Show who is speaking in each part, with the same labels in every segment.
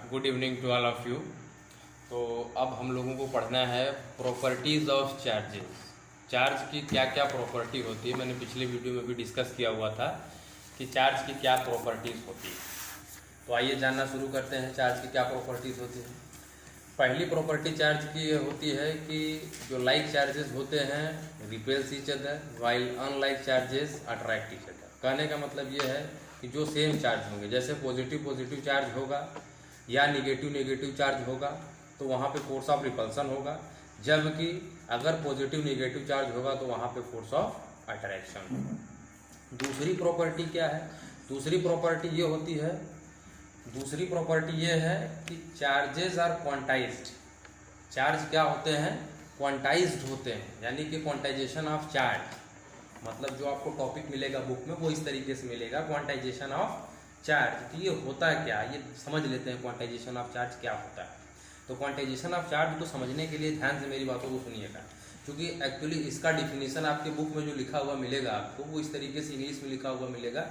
Speaker 1: Good evening to all of you. तो अब हम लोगों को पढ़ना है प्रॉपर्टीज़ ऑफ चार्जेस। चार्ज की क्या क्या प्रॉपर्टी होती है, मैंने पिछले वीडियो में भी डिस्कस किया हुआ था कि चार्ज की क्या प्रॉपर्टीज़ होती है। तो आइए जानना शुरू करते हैं चार्ज की क्या प्रॉपर्टीज़ होती है। पहली प्रॉपर्टी चार्ज की ये होती है कि जो लाइक चार्जेस होते हैं repels each other while unlike charges attract each other. कहने का मतलब ये है कि जो सेम चार्ज होंगे, जैसे पॉजिटिव पॉजिटिव चार्ज होगा या निगेटिव नेगेटिव चार्ज होगा तो वहाँ पे फोर्स ऑफ रिपल्सन होगा, जबकि अगर पॉजिटिव नेगेटिव चार्ज होगा तो वहाँ पे फोर्स ऑफ अट्रैक्शन होगा। दूसरी प्रॉपर्टी क्या है? दूसरी प्रॉपर्टी ये है कि चार्जेस आर क्वांटाइज्ड। चार्ज क्या होते हैं? क्वांटाइज्ड होते हैं, यानी कि क्वांटाइजेशन ऑफ चार्ज। मतलब जो आपको टॉपिक मिलेगा बुक में वो इस तरीके से मिलेगा, क्वांटाइजेशन ऑफ चार्ज। तो ये होता है क्या, ये समझ लेते हैं क्वांटाइजेशन ऑफ चार्ज क्या होता है। तो क्वांटाइजेशन ऑफ चार्ज को समझने के लिए ध्यान से मेरी बातों को सुनिएगा, क्योंकि एक्चुअली इसका डिफिनीशन आपके बुक में जो लिखा हुआ मिलेगा आपको वो इस तरीके से इंग्लिश में लिखा हुआ मिलेगा।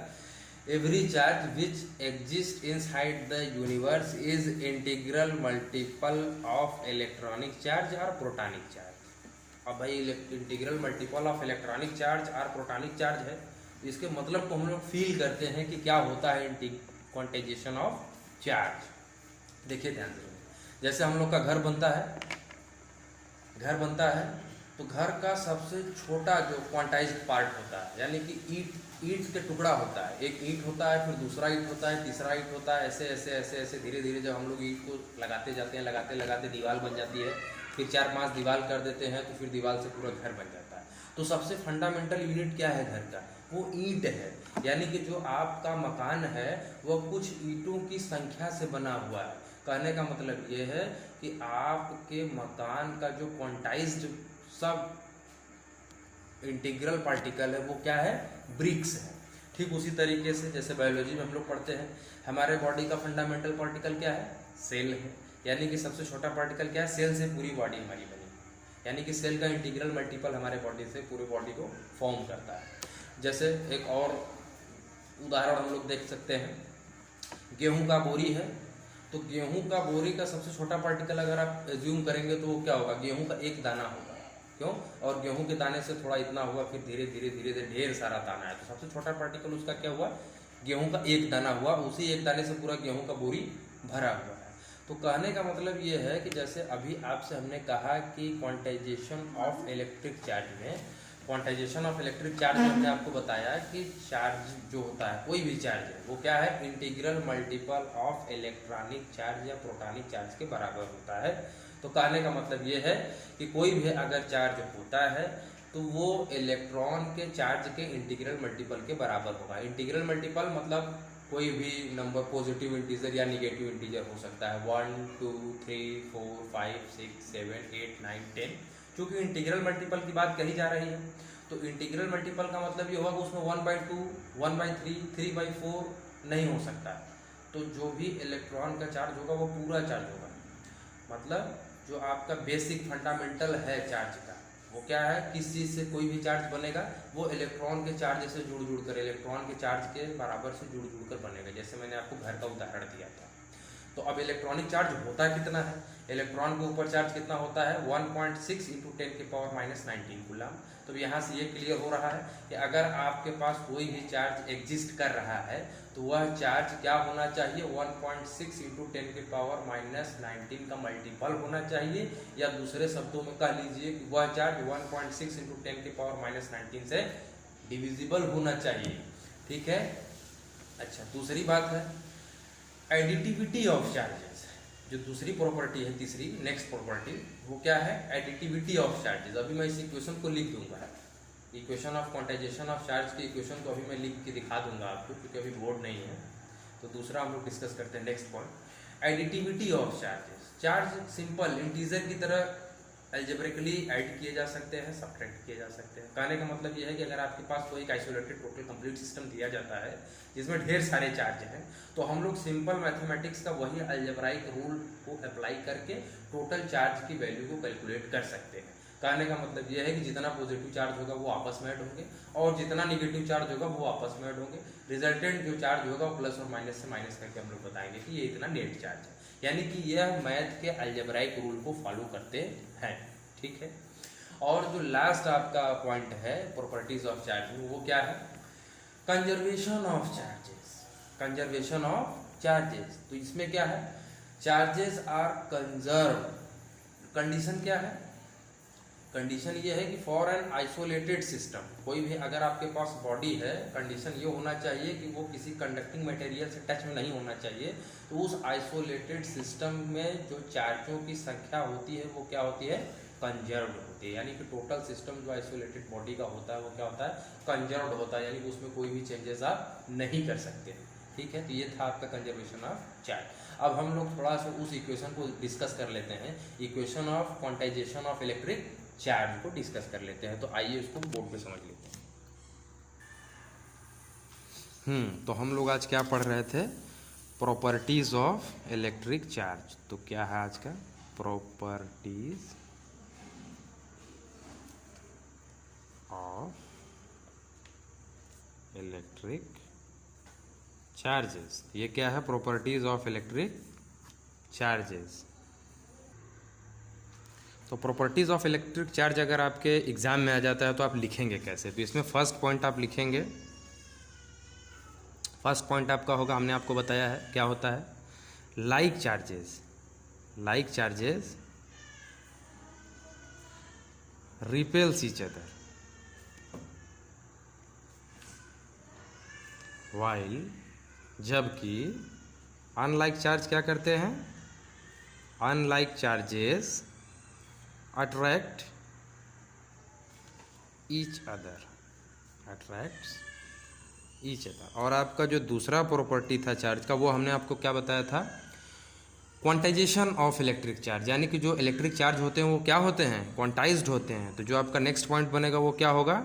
Speaker 1: Every charge which exist inside the universe is integral multiple of electronic charge और प्रोटॉनिक चार्ज। अब भाई integral multiple of electronic charge और प्रोटॉनिक चार्ज है, इसके मतलब को हम लोग फील करते हैं कि क्या होता है क्वांटाइजेशन ऑफ चार्ज। देखिए ध्यान से, जैसे हम लोग का घर बनता है तो घर का सबसे छोटा जो क्वांटाइज्ड पार्ट होता है, यानी कि ईंट के टुकड़ा होता है। एक ईंट होता है, फिर दूसरा ईंट होता है, तीसरा ईंट होता है, ऐसे ऐसे ऐसे ऐसे धीरे धीरे जब हम लोग ईंट को लगाते जाते हैं, लगाते लगाते दीवार बन जाती है, फिर 4-5 दीवार कर देते हैं तो फिर दीवार से पूरा घर बन जाता है। तो सबसे फंडामेंटल यूनिट क्या है घर का? वो ईंट है। यानी कि जो आपका मकान है वह कुछ ईंटों की संख्या से बना हुआ है। कहने का मतलब ये है कि आपके मकान का जो क्वांटाइज्ड सब इंटीग्रल पार्टिकल है वो क्या है? ब्रिक्स है। ठीक उसी तरीके से जैसे बायोलॉजी में हम लोग पढ़ते हैं, हमारे बॉडी का फंडामेंटल पार्टिकल क्या है? सेल है। यानी कि सबसे छोटा पार्टिकल क्या है? सेल से पूरी बॉडी हमारी बनी, यानी कि सेल का इंटीग्रल मल्टीपल हमारे बॉडी से पूरी बॉडी को फॉर्म करता है। जैसे एक और उदाहरण हम लोग देख सकते हैं, गेहूं का बोरी है, तो गेहूं का बोरी का सबसे छोटा पार्टिकल अगर आप एज्यूम करेंगे तो वो क्या होगा? गेहूं का एक दाना होगा। क्यों? और गेहूं के दाने से थोड़ा इतना हुआ, फिर धीरे धीरे धीरे धीरे ढेर सारा दाना है, तो सबसे छोटा पार्टिकल उसका क्या हुआ? गेहूं का एक दाना हुआ। उसी एक दाने से पूरा गेहूं का बोरी भरा हुआ है। तो कहने का मतलब ये है कि जैसे अभी आपसे हमने कहा कि क्वांटाइजेशन ऑफ इलेक्ट्रिक चार्ज में, क्वांटाइजेशन ऑफ इलेक्ट्रिक चार्ज में हमने आपको बताया कि चार्ज जो होता है, कोई भी चार्ज है, वो क्या है? Integral multiple of electronic charge या प्रोटॉनिक चार्ज के बराबर होता है। तो कहने का मतलब ये है कि कोई भी अगर चार्ज होता है तो वो इलेक्ट्रॉन के चार्ज के इंटीग्रल मल्टीपल के बराबर होगा। इंटीग्रल मल्टीपल मतलब कोई भी नंबर, पॉजिटिव इंटीजर या निगेटिव इंटीजर हो सकता है, 1 2 3 4 5 6 7 8 9 10। क्योंकि इंटीग्रल मल्टीपल की बात कही जा रही है तो इंटीग्रल मल्टीपल का मतलब ये होगा कि उसमें 1/2 1/3 3/4 नहीं हो सकता। तो जो भी इलेक्ट्रॉन का चार्ज होगा वो पूरा चार्ज होगा। मतलब जो आपका बेसिक फंडामेंटल है चार्ज का, वो क्या है? किस चीज़ से कोई भी चार्ज बनेगा? वो इलेक्ट्रॉन के चार्ज से जुड़ जुड़ कर, इलेक्ट्रॉन के चार्ज के बराबर से जुड़ जुड़ कर बनेगा। जैसे मैंने आपको घर का उदाहरण दिया था। तो अब इलेक्ट्रॉनिक चार्ज होता कितना है? इलेक्ट्रॉन के ऊपर चार्ज कितना होता है? 1.6 × 10⁻19 कूलम। तो यहाँ से ये क्लियर हो रहा है कि अगर आपके पास कोई भी चार्ज एग्जिस्ट कर रहा है तो वह चार्ज क्या होना चाहिए? 1.6 × 10⁻19 का मल्टीपल होना चाहिए, या दूसरे शब्दों में कह लीजिए कि वह चार्ज 1.6 × 10⁻19 से डिविजिबल होना चाहिए। ठीक है। अच्छा, दूसरी बात है एडिटिविटी ऑफ चार्जेस। जो दूसरी प्रॉपर्टी है, तीसरी नेक्स्ट प्रॉपर्टी, वो क्या है? Additivity of charges. अभी मैं इस इक्वेशन को लिख दूंगा, equation of quantization of charge की इक्वेशन को अभी मैं लिख के दिखा दूंगा आपको, क्योंकि अभी बोर्ड नहीं है। तो दूसरा हम लोग डिस्कस करते हैं next point, additivity of charges. Charge simple integer की तरह अलजेब्रिकली ऐड किए जा सकते हैं, सब्ट्रैक्ट किए जा सकते हैं। कहने का मतलब यह है कि अगर आपके पास कोई एक आइसोलेटेड टोटल कंप्लीट सिस्टम दिया जाता है जिसमें ढेर सारे चार्ज हैं, तो हम लोग सिंपल मैथमेटिक्स का वही अलजेब्राइक रूल को अप्लाई करके टोटल चार्ज की वैल्यू को कैलकुलेट कर सकते हैं। कहने का मतलब ये है कि जितना पॉजिटिव चार्ज होगा वो आपस में ऐड होंगे और जितना निगेटिव चार्ज होगा वो आपस में ऐड होंगे। रिजल्टेंट जो चार्ज होगा वो प्लस और माइनस से माइनस करके हम लोग बताएंगे कि ये इतना नेट चार्ज है। यानी कि यह मैथ के अलजेब्राइक रूल को फॉलो करते हैं, ठीक है। और जो लास्ट आपका पॉइंट है प्रॉपर्टीज ऑफ चार्ज में, वो क्या है? Conservation of charges. Conservation of charges, तो इसमें क्या है? Charges are conserve. कंडीशन क्या है? कंडीशन ये है कि फॉर एन आइसोलेटेड सिस्टम, कोई भी अगर आपके पास बॉडी है, कंडीशन ये होना चाहिए कि वो किसी कंडक्टिंग मटेरियल से टच में नहीं होना चाहिए। तो उस आइसोलेटेड सिस्टम में जो चार्जों की संख्या होती है वो क्या होती है? कंजर्व्ड होती है। यानी कि टोटल सिस्टम जो आइसोलेटेड बॉडी का होता है वो क्या होता है? कंजर्व्ड होता है, यानी कि उसमें कोई भी चेंजेस आप नहीं कर सकते, ठीक है। तो ये था आपका कंजर्वेशन ऑफ चार्ज। अब हम लोग थोड़ा सा उस इक्वेशन को डिस्कस कर लेते हैं, equation of quantization of electric charge को डिस्कस कर लेते हैं। तो आइए इसको बोर्ड पे समझ लेते हैं। तो हम लोग आज क्या पढ़ रहे थे? Properties of electric charge. तो क्या है आज का? Properties of electric charges. ये क्या है? Properties of electric charges. तो प्रॉपर्टीज ऑफ इलेक्ट्रिक चार्ज अगर आपके एग्जाम में आ जाता है तो आप लिखेंगे कैसे? तो इसमें फर्स्ट पॉइंट आप लिखेंगे, फर्स्ट पॉइंट आपका होगा, हमने आपको बताया है क्या होता है? Like charges, like charges repels each other while, जबकि अनलाइक चार्ज क्या करते हैं? Unlike charges attract each other, attracts each other. और आपका जो दूसरा प्रॉपर्टी था चार्ज का, वो हमने आपको क्या बताया था? Quantization of electric charge. यानी कि जो इलेक्ट्रिक चार्ज होते हैं वो क्या होते हैं? क्वांटाइज्ड होते हैं। तो जो आपका नेक्स्ट पॉइंट बनेगा वो क्या होगा?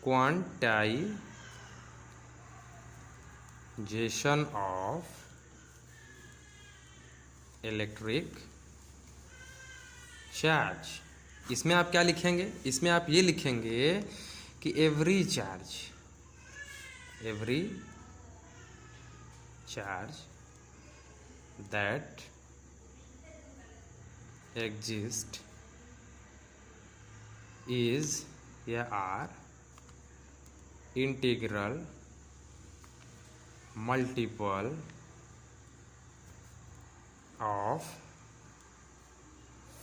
Speaker 1: Quantization of electric charge. इसमें आप क्या लिखेंगे? इसमें आप ये लिखेंगे कि every charge that exist is या are integral multiple of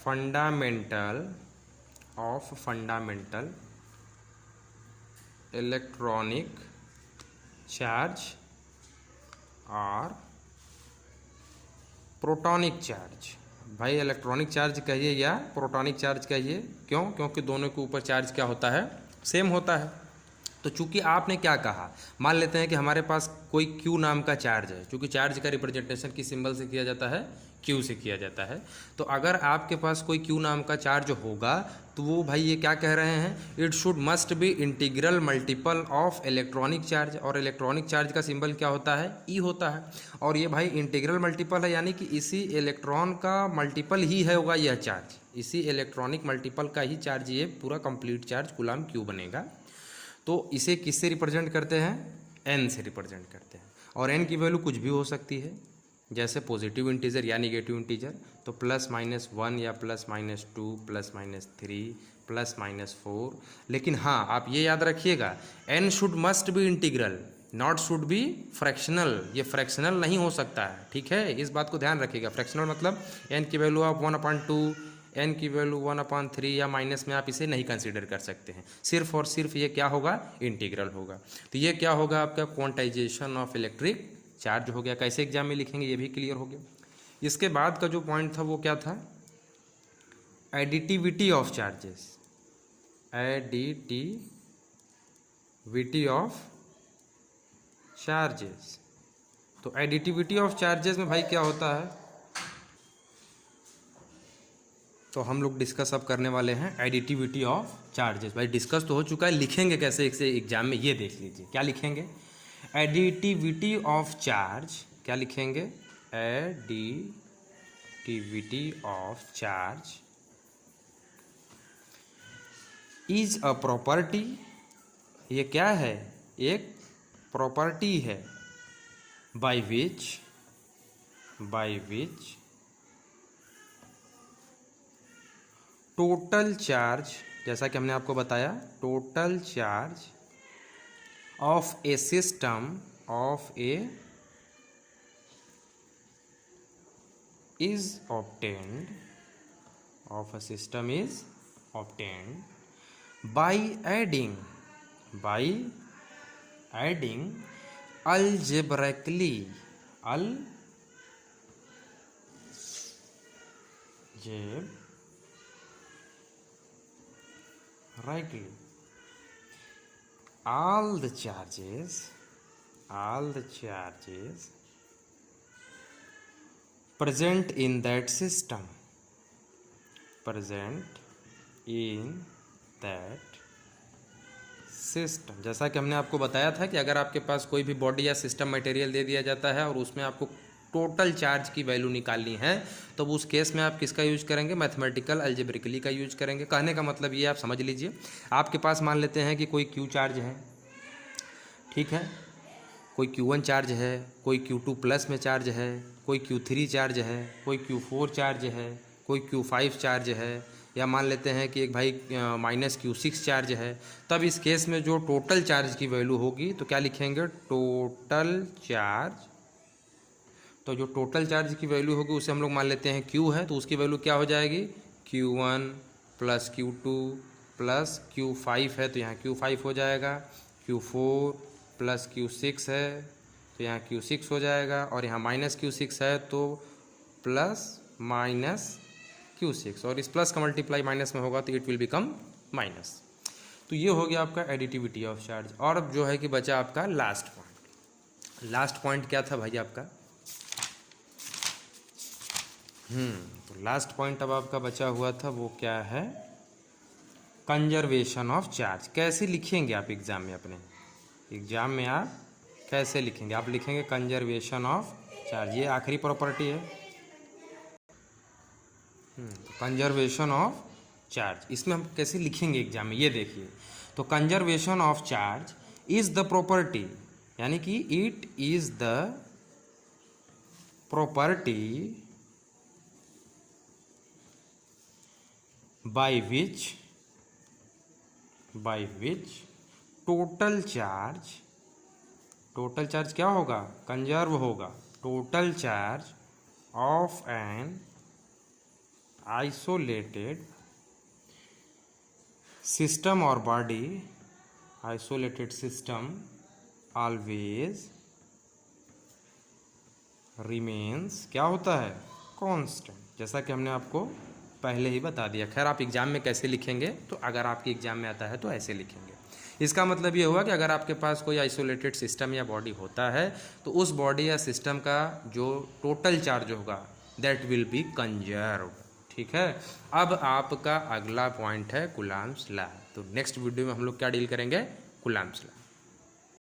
Speaker 1: fundamental electronic charge और प्रोटॉनिक चार्ज। भाई इलेक्ट्रॉनिक चार्ज कहिए या प्रोटॉनिक चार्ज कहिए, क्यों? क्योंकि दोनों के ऊपर चार्ज क्या होता है? सेम होता है। तो चूंकि आपने क्या कहा, मान लेते हैं कि हमारे पास कोई Q नाम का चार्ज है, चूंकि चार्ज का रिप्रेजेंटेशन किस सिंबल से किया जाता है? Q से किया जाता है। तो अगर आपके पास कोई Q नाम का चार्ज होगा तो वो भाई ये क्या कह रहे हैं? It should must be integral multiple of electronic charge. और इलेक्ट्रॉनिक चार्ज का सिंबल क्या होता है? E होता है। और ये भाई इंटीग्रल मल्टीपल है, यानी कि इसी इलेक्ट्रॉन का मल्टीपल ही है होगा यह चार्ज, इसी इलेक्ट्रॉनिक मल्टीपल का ही चार्ज, ये पूरा कंप्लीट चार्ज कूलम Q बनेगा। तो इसे किससे रिप्रेजेंट करते हैं? N से रिप्रेजेंट करते हैं। और N की वैल्यू कुछ भी हो सकती है, जैसे पॉजिटिव इंटीजर या निगेटिव इंटीजर। तो +-1 या +-2 +-3 +-4। लेकिन हाँ, आप ये याद रखिएगा, N should must be integral, not should be fractional. ये फ्रैक्शनल नहीं हो सकता है, ठीक है, इस बात को ध्यान रखिएगा। फ्रैक्शनल मतलब N की वैल्यू आप 1/2, N की वैल्यू 1/3 या माइनस में आप इसे नहीं कंसीडर कर सकते हैं। सिर्फ और सिर्फ ये क्या होगा? इंटीग्रल होगा। तो ये क्या होगा? आपका क्वांटाइजेशन ऑफ इलेक्ट्रिक चार्ज हो गया। कैसे एग्जाम में लिखेंगे ये भी क्लियर हो गया। इसके बाद का जो पॉइंट था वो क्या था? Additivity of charges, additivity of charges. तो एडिटिविटी ऑफ चार्जेस में भाई क्या होता है? तो हम लोग डिस्कस अब करने वाले हैं एडिटिविटी ऑफ चार्जेस। भाई डिस्कस तो हो चुका है, लिखेंगे कैसे इसे एग्जाम में ये देख लीजिए। क्या लिखेंगे? Additivity of charge. क्या लिखेंगे? Additivity of charge is a property, ये क्या है, एक प्रॉपर्टी है, बाय विच टोटल चार्ज, जैसा कि हमने आपको बताया, total charge of A system is obtained by adding algebraically all the charges present in that system, जैसा कि हमने आपको बताया था कि अगर आपके पास कोई भी बॉडी या सिस्टम मटेरियल दे दिया जाता है और उसमें आपको टोटल चार्ज की वैल्यू निकालनी है, तो उस केस में आप किसका यूज करेंगे, मैथमेटिकल अलजेब्रिकली का यूज करेंगे। कहने का मतलब ये आप समझ लीजिए, आपके पास मान लेते हैं कि कोई क्यू चार्ज है, ठीक है, कोई Q1 चार्ज है, कोई Q2 प्लस में चार्ज है, कोई Q3 चार्ज है, कोई Q4 चार्ज है, कोई Q5 चार्ज है, या मान लेते हैं कि एक भाई -Q6 चार्ज है। तब इस केस में जो टोटल चार्ज की वैल्यू होगी तो क्या लिखेंगे, टोटल चार्ज। तो जो टोटल चार्ज की वैल्यू होगी उसे हम लोग मान लेते हैं Q है, तो उसकी वैल्यू क्या हो जाएगी, Q1 plus Q2 plus Q5 है तो यहाँ Q5 हो जाएगा, Q4 प्लस Q6 है तो यहाँ Q6 हो जाएगा, और यहाँ -Q6 है तो प्लस माइनस Q6, और इस प्लस का मल्टीप्लाई माइनस में होगा तो इट विल बिकम माइनस। तो ये हो गया आपका एडिटिविटी ऑफ चार्ज। और अब जो है कि बचा आपका लास्ट पॉइंट क्या था भाई आपका, तो लास्ट पॉइंट अब आपका बचा हुआ था वो क्या है, कंजर्वेशन ऑफ चार्ज। कैसे लिखेंगे आप एग्जाम में, अपने एग्जाम में आप कैसे लिखेंगे, आप लिखेंगे कंजर्वेशन ऑफ चार्ज, ये आखिरी प्रॉपर्टी है, कंजर्वेशन ऑफ चार्ज। इसमें हम कैसे लिखेंगे एग्जाम में ये देखिए, तो conservation of charge is the property, यानी कि it is the property by which total charge क्या होगा, कंजर्व होगा, total charge of an isolated system और body, isolated system always remains, क्या होता है, कांस्टेंट, जैसा कि हमने आपको पहले ही बता दिया। खैर आप एग्जाम में कैसे लिखेंगे, तो अगर आपके एग्जाम में आता है तो ऐसे लिखेंगे। इसका मतलब ये हुआ कि अगर आपके पास कोई आइसोलेटेड सिस्टम या बॉडी होता है तो उस बॉडी या सिस्टम का जो टोटल चार्ज होगा दैट विल बी कंजर्व, ठीक है। अब आपका अगला पॉइंट है कूलम्ब्स लॉ। तो नेक्स्ट वीडियो में हम लोग क्या डील करेंगे, कूलम्ब्स लॉ।